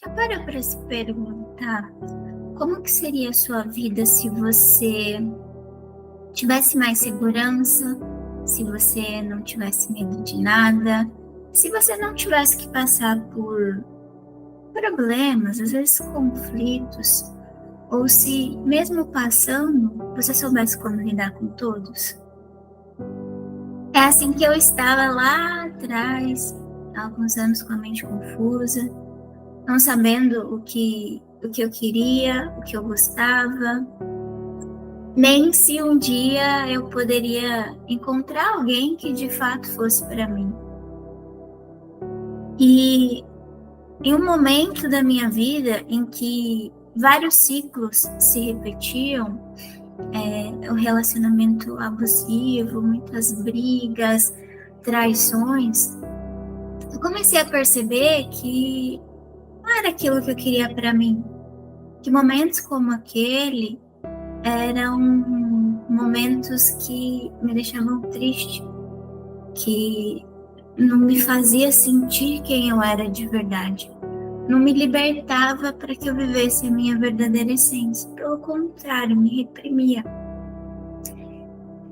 Já parou para se perguntar como que seria a sua vida se você tivesse mais segurança, se você não tivesse medo de nada, se você não tivesse que passar por problemas, às vezes conflitos, ou se mesmo passando, você soubesse como lidar com todos? É assim que eu estava lá atrás, há alguns anos com a mente confusa, não sabendo o que eu queria, o que eu gostava, nem se um dia eu poderia encontrar alguém que de fato fosse para mim. E em um momento da minha vida em que vários ciclos se repetiam, o relacionamento abusivo, muitas brigas, traições, eu comecei a perceber que não era aquilo que eu queria para mim. Que momentos como aquele eram momentos que me deixavam triste, que não me fazia sentir quem eu era de verdade. Não me libertava para que eu vivesse a minha verdadeira essência. Pelo contrário, me reprimia.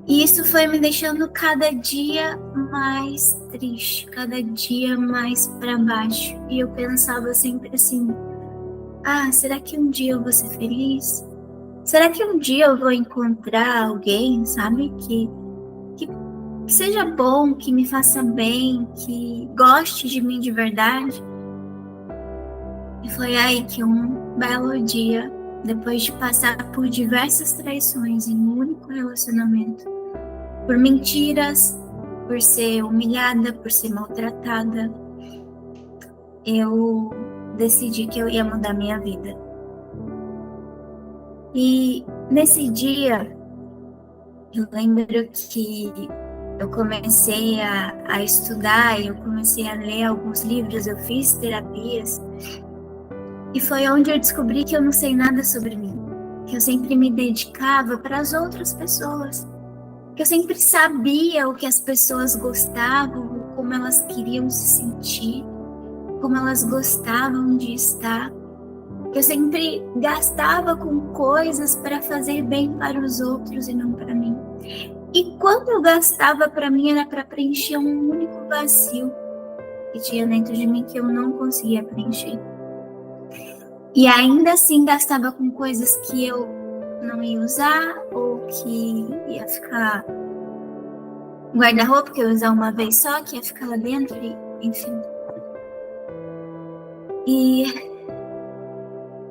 E isso foi me deixando cada dia mais triste, cada dia mais para baixo. E eu pensava sempre assim: ah, será que um dia eu vou ser feliz? Será que um dia eu vou encontrar alguém, sabe, que seja bom, que me faça bem, que goste de mim de verdade? E foi aí que um belo dia, depois de passar por diversas traições em um único relacionamento, por mentiras, por ser humilhada, por ser maltratada, eu decidi que eu ia mudar minha vida. E nesse dia, eu lembro que eu comecei a estudar, eu comecei a ler alguns livros, eu fiz terapias, e foi onde eu descobri que eu não sei nada sobre mim, que eu sempre me dedicava para as outras pessoas, que eu sempre sabia o que as pessoas gostavam, como elas queriam se sentir, como elas gostavam de estar, que eu sempre gastava com coisas para fazer bem para os outros e não para mim. E quando eu gastava para mim era para preencher um único vazio que tinha dentro de mim que eu não conseguia preencher. E ainda assim gastava com coisas que eu não ia usar ou que ia ficar no guarda-roupa, que eu ia usar uma vez só, que ia ficar lá dentro, e, enfim. E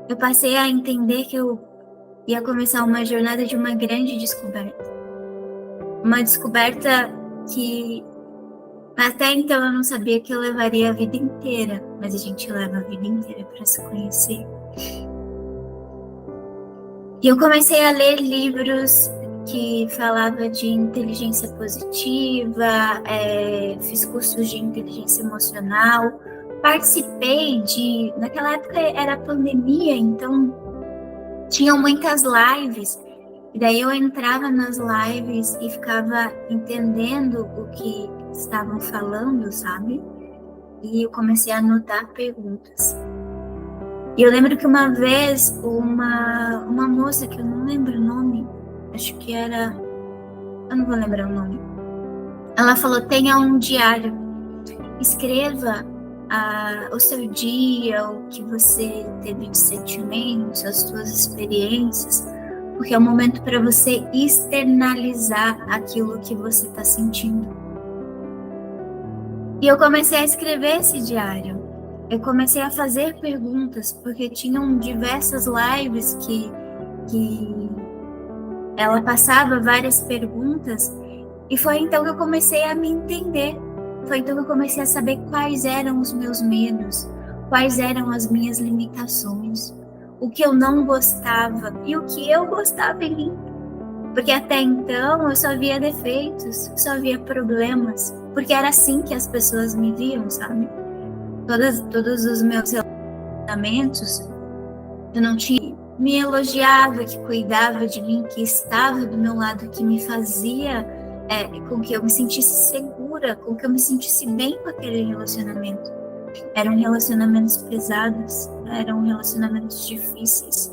eu passei a entender que eu ia começar uma jornada de uma grande descoberta. Uma descoberta que até então eu não sabia que eu levaria a vida inteira, mas a gente leva a vida inteira para se conhecer. E eu comecei a ler livros que falavam de inteligência positiva, fiz cursos de inteligência emocional, participei naquela época era pandemia, então tinham muitas lives, e daí eu entrava nas lives e ficava entendendo o que estavam falando, sabe? E eu comecei a anotar perguntas. E eu lembro que uma vez uma moça, que eu não lembro o nome, acho que era, eu não vou lembrar o nome, ela falou: tenha um diário, escreva o seu dia, o que você teve de sentimentos, as suas experiências, porque é o momento para você externalizar aquilo que você está sentindo. E eu comecei a escrever esse diário. Eu comecei a fazer perguntas, porque tinham diversas lives que ela passava várias perguntas, e foi então que eu comecei a me entender. Foi então que eu comecei a saber quais eram os meus medos, quais eram as minhas limitações, o que eu não gostava e o que eu gostava em mim. Porque até então eu só via defeitos, só via problemas, porque era assim que as pessoas me viam, sabe? Todos os meus relacionamentos, eu não tinha me elogiava, que cuidava de mim, que estava do meu lado, que me fazia com que eu me sentisse segura, com que eu me sentisse bem com aquele relacionamento. Eram relacionamentos pesados, eram relacionamentos difíceis.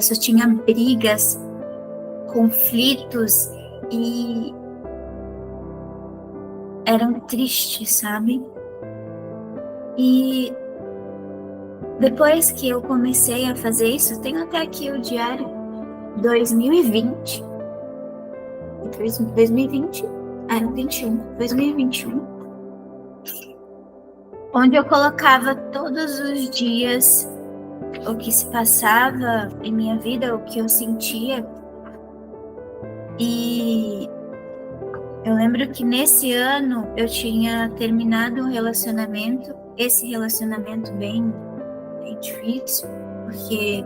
Só tinha brigas, conflitos e eram tristes, sabe? E depois que eu comecei a fazer isso, tenho até aqui o diário 2020. 2020? 2021. Onde eu colocava todos os dias o que se passava em minha vida, o que eu sentia. E eu lembro que nesse ano eu tinha terminado um relacionamento, esse relacionamento bem difícil, porque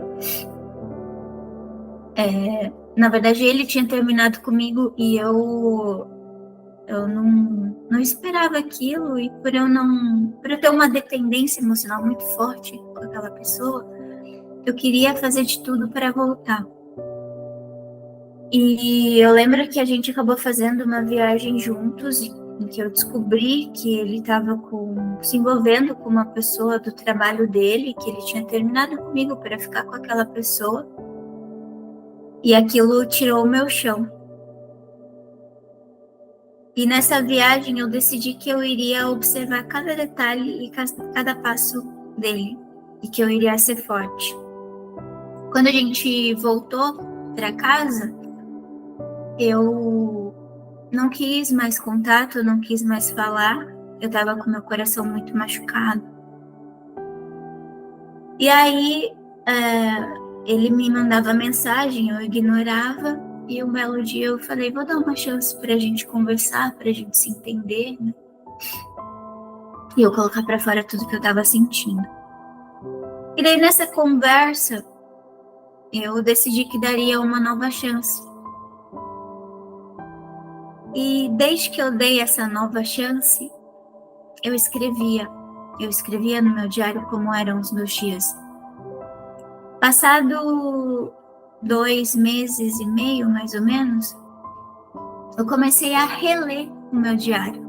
na verdade ele tinha terminado comigo e eu não esperava aquilo, e por eu ter uma dependência emocional muito forte com aquela pessoa, eu queria fazer de tudo para voltar. E eu lembro que a gente acabou fazendo uma viagem juntos, em que eu descobri que ele estava se envolvendo com uma pessoa do trabalho dele, que ele tinha terminado comigo para ficar com aquela pessoa. E aquilo tirou o meu chão. E nessa viagem eu decidi que eu iria observar cada detalhe e cada passo dele, e que eu iria ser forte. Quando a gente voltou para casa, eu não quis mais contato, não quis mais falar. Eu estava com meu coração muito machucado. E aí ele me mandava mensagem, eu ignorava. E um belo dia eu falei, vou dar uma chance pra gente conversar, pra gente se entender, né? E eu colocar pra fora tudo que eu tava sentindo. E daí nessa conversa, eu decidi que daria uma nova chance. E desde que eu dei essa nova chance, eu escrevia no meu diário como eram os meus dias. Passado 2 meses e meio, mais ou menos, eu comecei a reler o meu diário.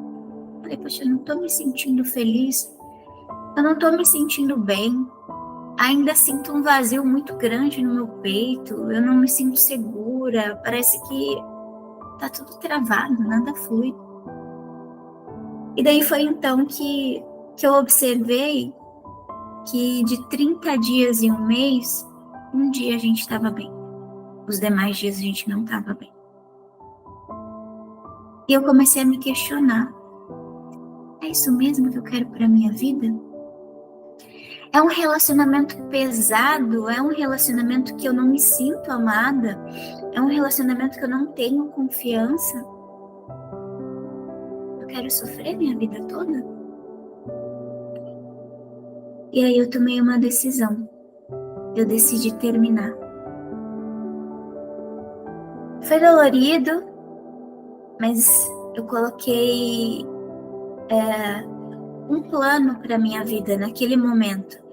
Falei, poxa, eu não tô me sentindo feliz, eu não tô me sentindo bem, ainda sinto um vazio muito grande no meu peito, eu não me sinto segura, parece que tá tudo travado, nada flui. E daí foi então que eu observei que de 30 dias em um mês, um dia a gente estava bem. Os demais dias a gente não estava bem. E eu comecei a me questionar. É isso mesmo que eu quero para minha vida? É um relacionamento pesado? É um relacionamento que eu não me sinto amada? É um relacionamento que eu não tenho confiança? Eu quero sofrer minha vida toda? E aí eu tomei uma decisão. Eu decidi terminar. Foi dolorido, mas eu coloquei um plano para minha vida naquele momento.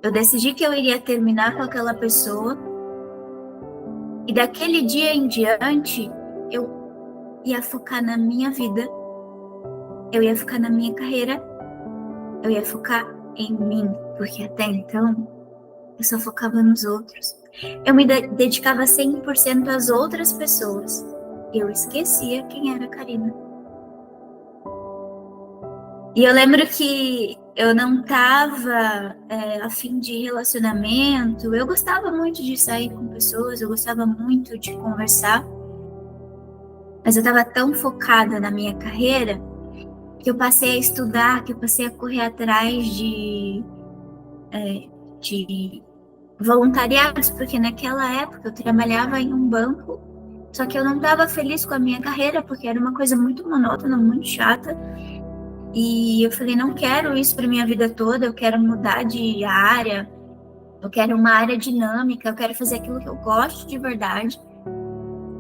Eu decidi que eu iria terminar com aquela pessoa e daquele dia em diante eu ia focar na minha vida, eu ia focar na minha carreira, eu ia focar em mim, porque até então eu só focava nos outros. Eu me dedicava 100% às outras pessoas. Eu esquecia quem era a Karina. E eu lembro que eu não estava a fim de relacionamento. Eu gostava muito de sair com pessoas, eu gostava muito de conversar. Mas eu estava tão focada na minha carreira que eu passei a estudar, que eu passei a correr atrás de voluntariados, porque naquela época eu trabalhava em um banco, só que eu não estava feliz com a minha carreira, porque era uma coisa muito monótona, muito chata. E eu falei, não quero isso para minha vida toda, eu quero mudar de área, eu quero uma área dinâmica, eu quero fazer aquilo que eu gosto de verdade.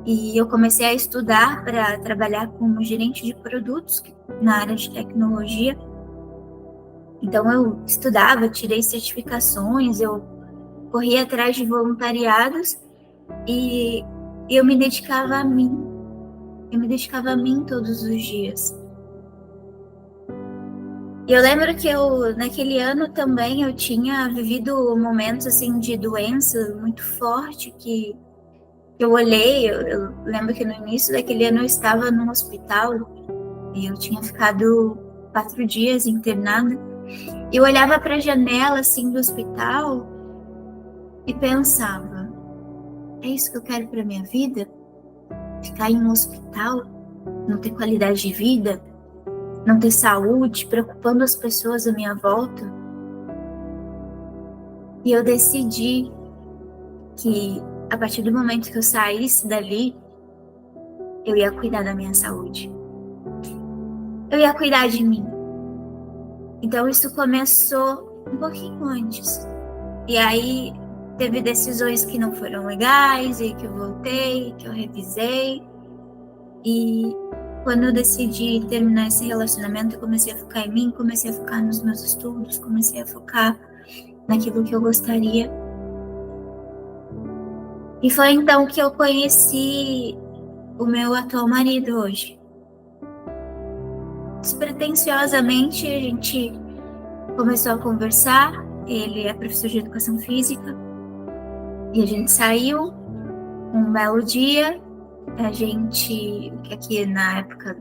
E eu comecei a estudar para trabalhar como gerente de produtos na área de tecnologia. Então eu estudava, tirei certificações, eu corria atrás de voluntariados e eu me dedicava a mim. Eu me dedicava a mim todos os dias. E eu lembro que naquele ano também, eu tinha vivido momentos, assim, de doença muito forte, que eu olhei, eu lembro que no início daquele ano eu estava num hospital, e eu tinha ficado 4 dias internada, e eu olhava para a janela, assim, do hospital, e pensava, é isso que eu quero para minha vida? Ficar em um hospital? Não ter qualidade de vida? Não ter saúde, preocupando as pessoas à minha volta? E eu decidi que a partir do momento que eu saísse dali, eu ia cuidar da minha saúde. Eu ia cuidar de mim. Então isso começou um pouquinho antes. E aí teve decisões que não foram legais, e que eu voltei, que eu revisei. E quando eu decidi terminar esse relacionamento, eu comecei a focar em mim, comecei a focar nos meus estudos, comecei a focar naquilo que eu gostaria. E foi então que eu conheci o meu atual marido hoje. Despretensiosamente, a gente começou a conversar. Ele é professor de educação física. E a gente saiu um belo dia. A gente, aqui na época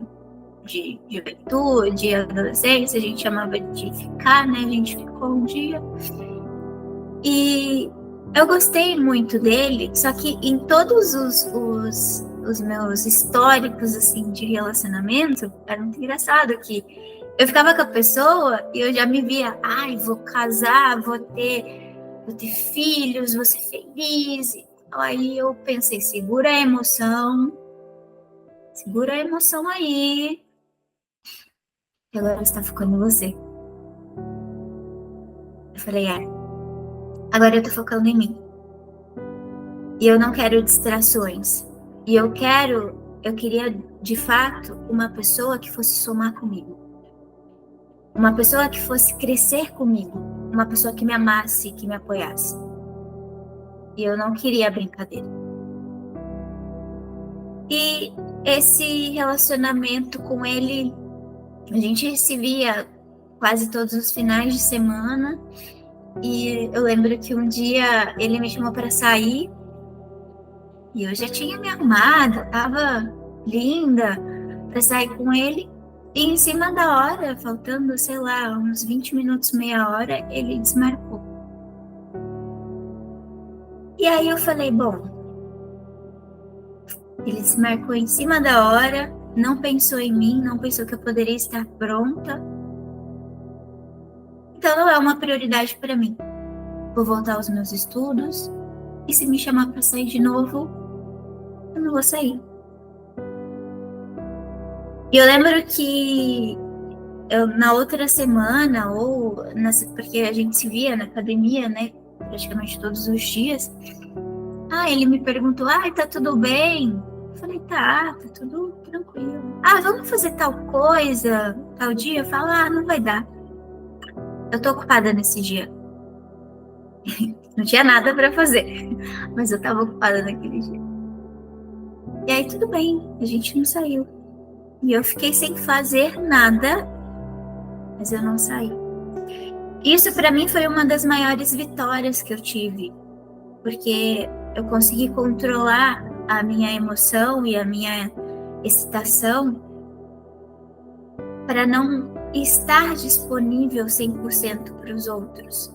de juventude, adolescência, a gente chamava de ficar, né? A gente ficou um dia. E eu gostei muito dele, só que em todos os meus históricos, assim, de relacionamento, era muito engraçado que eu ficava com a pessoa e eu já me via, ai, vou casar, vou ter filhos, vou ser feliz. Aí eu pensei, segura a emoção aí, que agora está focando em você. Eu falei, agora eu tô focando em mim. E eu não quero distrações. E eu queria, de fato, uma pessoa que fosse somar comigo. Uma pessoa que fosse crescer comigo. Uma pessoa que me amasse, que me apoiasse. E eu não queria brincadeira. E esse relacionamento com ele, a gente se via quase todos os finais de semana. E eu lembro que um dia ele me chamou para sair. E eu já tinha me arrumado, tava linda para sair com ele. E em cima da hora, faltando, sei lá, uns 20 minutos, meia hora, ele desmarcou. E aí eu falei, bom, ele desmarcou em cima da hora, não pensou em mim, não pensou que eu poderia estar pronta. Então não é uma prioridade para mim. Vou voltar aos meus estudos e se me chamar para sair de novo, eu não vou sair. E eu lembro que na outra semana, porque a gente se via na academia, né, praticamente todos os dias, ele me perguntou, tá tudo bem? Eu falei, tá tudo tranquilo. Vamos fazer tal coisa, tal dia? Eu falo, não vai dar. Eu tô ocupada nesse dia. Não tinha nada para fazer, mas eu tava ocupada naquele dia. E aí tudo bem, a gente não saiu. E eu fiquei sem fazer nada, mas eu não saí. Isso para mim foi uma das maiores vitórias que eu tive, porque eu consegui controlar a minha emoção e a minha excitação para não estar disponível 100% para os outros.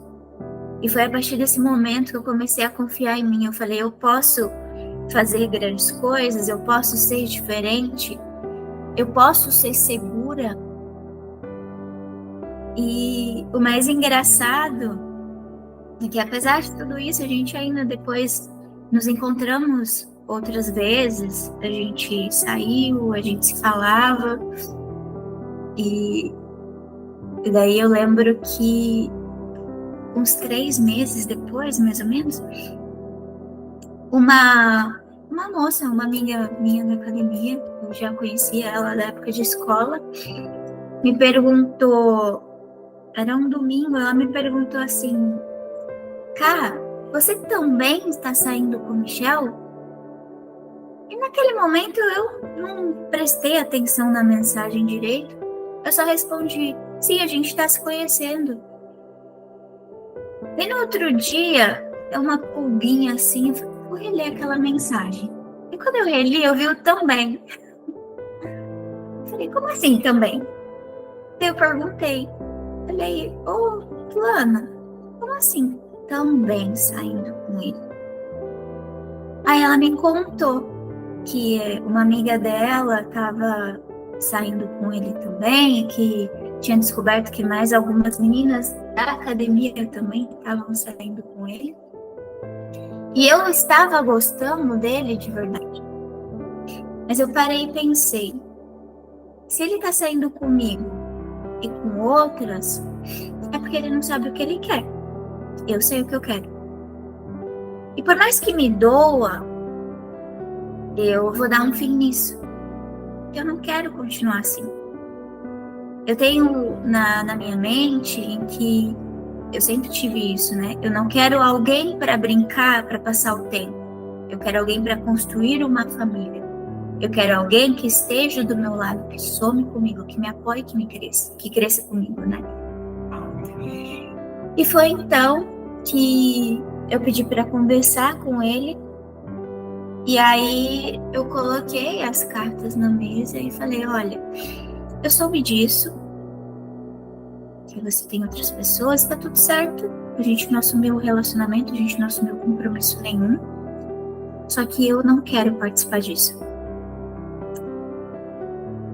E foi a partir desse momento que eu comecei a confiar em mim. Eu falei, eu posso fazer grandes coisas, eu posso ser diferente, eu posso ser segura. E o mais engraçado é que, apesar de tudo isso, a gente ainda depois nos encontramos outras vezes, a gente saiu, a gente se falava. E daí eu lembro que uns 3 meses depois, mais ou menos, uma moça, uma amiga minha da academia, eu já conhecia ela da época de escola, me perguntou, era um domingo, ela me perguntou assim, Cá, você também está saindo com o Michel? E naquele momento eu não prestei atenção na mensagem direito, eu só respondi, Sim, a gente tá se conhecendo. E no outro dia, é uma pulguinha assim, eu falei, vou reler aquela mensagem. E quando eu reli, eu vi o também. Eu falei, como assim também? Daí eu perguntei. Falei, ô, fulana, como assim também saindo com ele? Aí ela me contou que uma amiga dela estava saindo com ele também, que tinha descoberto que mais algumas meninas da academia também estavam saindo com ele. E eu estava gostando dele de verdade. Mas eu parei e pensei, se ele tá saindo comigo e com outras, é porque ele não sabe o que ele quer. Eu sei o que eu quero. E por mais que me doa, eu vou dar um fim nisso. Eu não quero continuar assim. Eu tenho na minha mente em que eu sempre tive isso, né? Eu não quero alguém para brincar, para passar o tempo. Eu quero alguém para construir uma família. Eu quero alguém que esteja do meu lado, que some comigo, que me apoie, que cresça comigo, né? E foi então que eu pedi para conversar com ele. E aí eu coloquei as cartas na mesa e falei, olha, eu soube disso, que você tem outras pessoas, tá tudo certo. A gente não assumiu o relacionamento, a gente não assumiu compromisso nenhum. Só que eu não quero participar disso.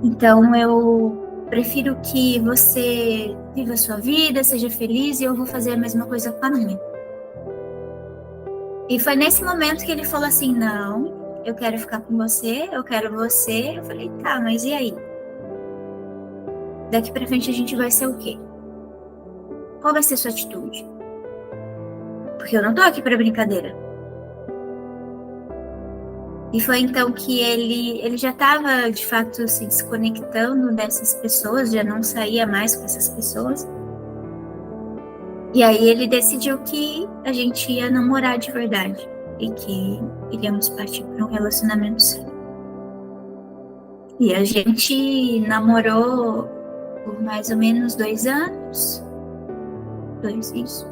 Então eu prefiro que você viva a sua vida, seja feliz, e eu vou fazer a mesma coisa com a minha. E foi nesse momento que ele falou assim, não, eu quero ficar com você, eu quero você. Eu falei, tá, mas e aí? Daqui pra frente a gente vai ser o quê? Qual vai ser a sua atitude? Porque eu não tô aqui pra brincadeira. E foi então que ele já estava, de fato, se desconectando dessas pessoas, já não saía mais com essas pessoas. E aí ele decidiu que a gente ia namorar de verdade e que iríamos partir para um relacionamento sério. E a gente namorou por mais ou menos 2 anos. 2, isso.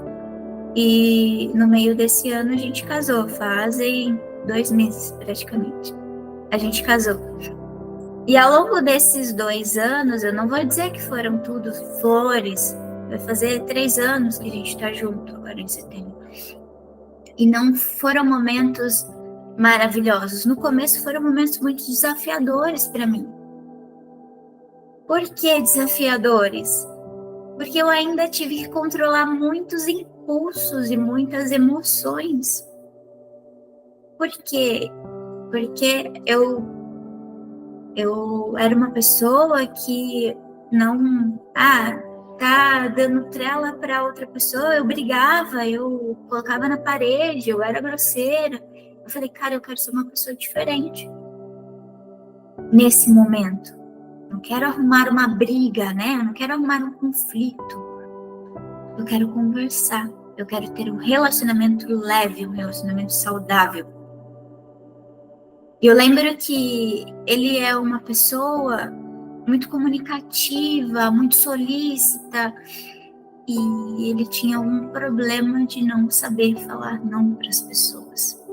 E no meio desse ano a gente casou, fazem 2 meses praticamente. A gente casou. E ao longo desses 2 anos, eu não vou dizer que foram tudo flores, vai fazer 3 anos que a gente tá junto agora em setembro. E não foram momentos maravilhosos. No começo foram momentos muito desafiadores para mim. Por que desafiadores? Porque eu ainda tive que controlar muitos impulsos e muitas emoções. Por quê? Porque eu era uma pessoa que não... tá dando trela para outra pessoa, eu brigava, eu colocava na parede, eu era grosseira. Eu falei, cara, eu quero ser uma pessoa diferente. Nesse momento. Não quero arrumar uma briga, né? Eu não quero arrumar um conflito. Eu quero conversar. Eu quero ter um relacionamento leve, um relacionamento saudável. E eu lembro que ele é uma pessoa muito comunicativa, muito solícita, e ele tinha um problema de não saber falar não para as pessoas.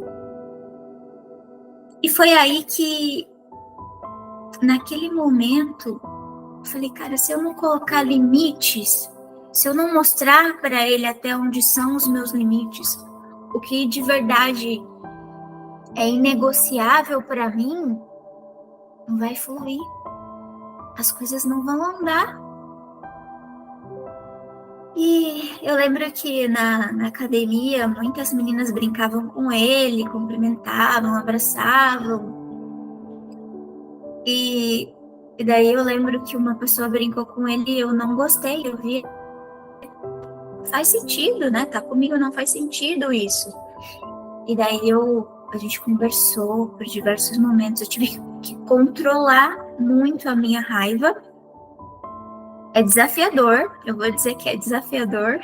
E foi aí que, naquele momento, eu falei, cara, se eu não colocar limites, se eu não mostrar para ele até onde são os meus limites, o que de verdade é inegociável para mim, não vai fluir. As coisas não vão andar. E eu lembro que na academia, muitas meninas brincavam com ele, cumprimentavam, abraçavam. E daí eu lembro que uma pessoa brincou com ele e eu não gostei. Eu vi, faz sentido, né? Tá comigo, não faz sentido isso. E daí a gente conversou por diversos momentos. Eu tive que controlar muito a minha raiva. É desafiador, eu vou dizer que é desafiador.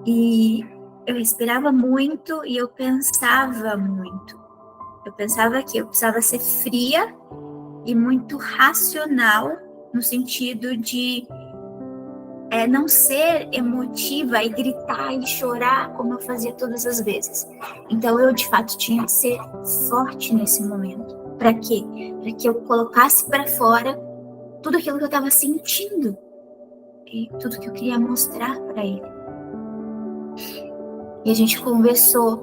E eu respirava muito e eu pensava muito. Eu pensava que eu precisava ser fria e muito racional, no sentido de não ser emotiva e gritar e chorar como eu fazia todas as vezes. Então eu de fato tinha que ser forte nesse momento. Para quê? Para que eu colocasse para fora tudo aquilo que eu estava sentindo e tudo que eu queria mostrar para ele. E a gente conversou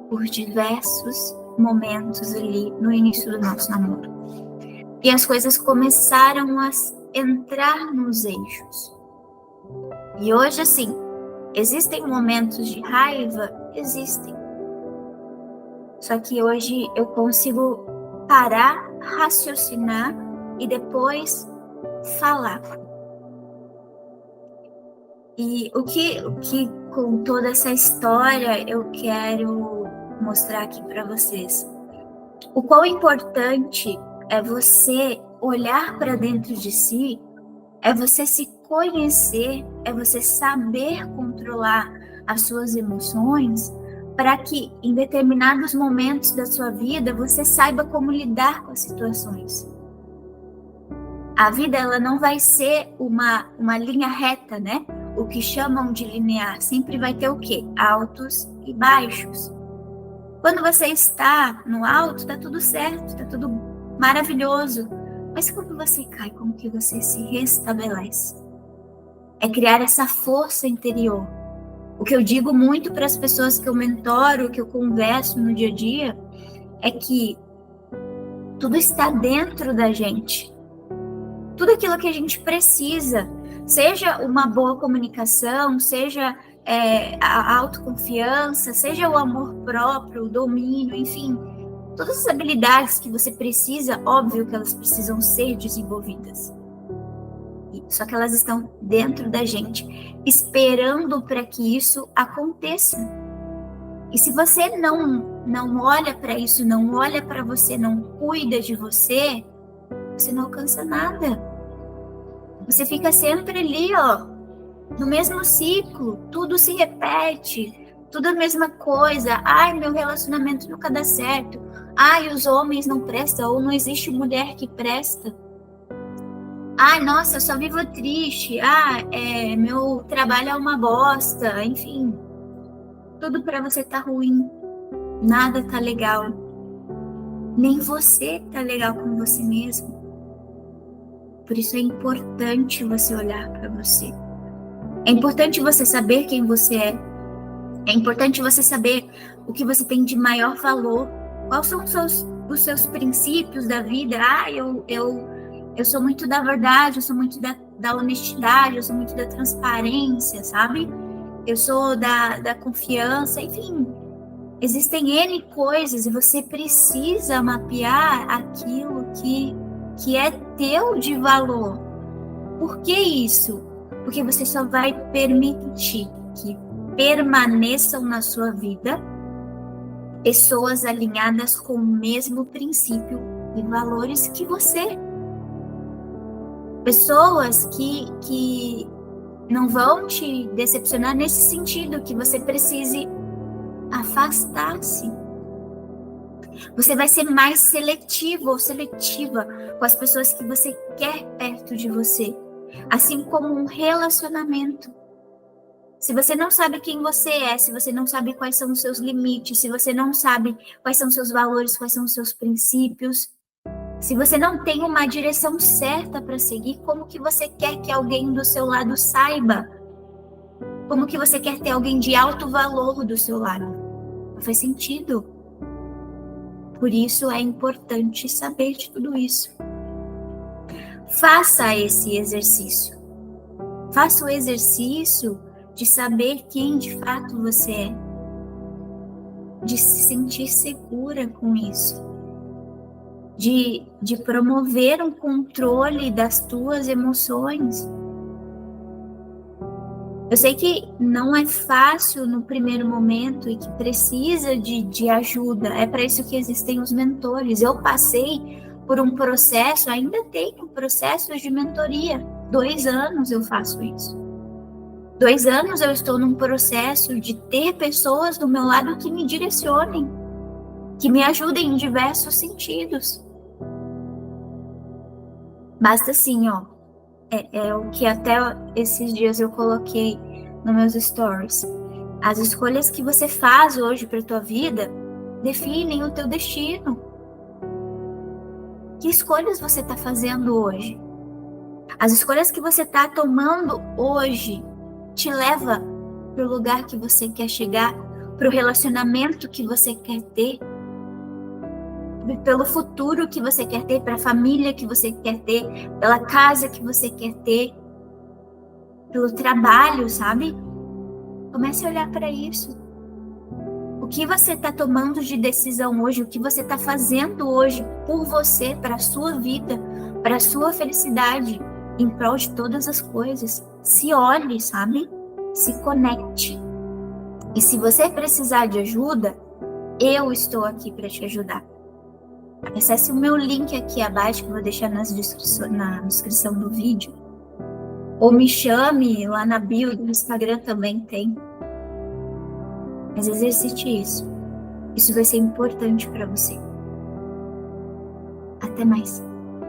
por diversos momentos ali no início do nosso namoro. E as coisas começaram a entrar nos eixos. E hoje, assim, existem momentos de raiva? Existem. Só que hoje eu consigo parar, raciocinar e depois falar. E o que com toda essa história eu quero mostrar aqui para vocês? O quão importante é você olhar para dentro de si, é você se conhecer, é você saber controlar as suas emoções, para que em determinados momentos da sua vida você saiba como lidar com as situações. A vida ela não vai ser uma linha reta, né? O que chamam de linear. Sempre vai ter o quê? Altos e baixos. Quando você está no alto, está tudo certo, está tudo maravilhoso. Mas quando você cai, como que você se restabelece? É criar essa força interior. O que eu digo muito para as pessoas que eu mentoro, que eu converso no dia a dia, é que tudo está dentro da gente. Tudo aquilo que a gente precisa, seja uma boa comunicação, seja a autoconfiança, seja o amor próprio, o domínio, enfim, todas as habilidades que você precisa, óbvio que elas precisam ser desenvolvidas. Só que elas estão dentro da gente, esperando para que isso aconteça. E se você não olha para isso, não olha para você, não cuida de você, você não alcança nada. Você fica sempre ali, ó, no mesmo ciclo, tudo se repete, tudo a mesma coisa. Ai, meu relacionamento nunca dá certo. Ai, os homens não prestam, ou não existe mulher que presta. Ai, nossa, eu só vivo triste. Meu trabalho é uma bosta. Enfim, tudo para você tá ruim. Nada tá legal. Nem você tá legal com você mesmo. Por isso é importante você olhar para você. É importante você saber quem você é. É importante você saber o que você tem de maior valor. Quais são os seus princípios da vida? Eu sou muito da verdade, eu sou muito da honestidade, eu sou muito da transparência, sabe? Eu sou da confiança, enfim. Existem N coisas e você precisa mapear aquilo que é teu de valor. Por que isso? Porque você só vai permitir que permaneçam na sua vida pessoas alinhadas com o mesmo princípio e valores que você. Pessoas que não vão te decepcionar nesse sentido, que você precise afastar-se. Você vai ser mais seletivo ou seletiva com as pessoas que você quer perto de você. Assim como um relacionamento. Se você não sabe quem você é, se você não sabe quais são os seus limites, se você não sabe quais são os seus valores, quais são os seus princípios, se você não tem uma direção certa para seguir, como que você quer que alguém do seu lado saiba? Como que você quer ter alguém de alto valor do seu lado? Não faz sentido. Por isso é importante saber de tudo isso. Faça esse exercício. Faça o exercício de saber quem de fato você é. De se sentir segura com isso. De promover um controle das tuas emoções. Eu sei que não é fácil no primeiro momento e que precisa de ajuda. É para isso que existem os mentores. Eu passei por um processo, ainda tenho processos de mentoria. 2 anos eu faço isso. 2 anos eu estou num processo de ter pessoas do meu lado que me direcionem, que me ajudem em diversos sentidos. Basta assim, é o que até esses dias eu coloquei nos meus stories. As escolhas que você faz hoje para tua vida definem o teu destino. Que escolhas você está fazendo hoje? As escolhas que você está tomando hoje te leva para o lugar que você quer chegar, para o relacionamento que você quer ter, pelo futuro que você quer ter, para a família que você quer ter, pela casa que você quer ter, pelo trabalho, sabe? Comece a olhar para isso. O que você está tomando de decisão hoje, o que você está fazendo hoje por você, para a sua vida, para a sua felicidade, em prol de todas as coisas. Se olhe, sabe? Se conecte. E se você precisar de ajuda, eu estou aqui para te ajudar. Acesse o meu link aqui abaixo, que eu vou deixar na descrição do vídeo. Ou me chame lá na bio do Instagram, também tem. Mas exercite isso. Isso vai ser importante para você. Até mais.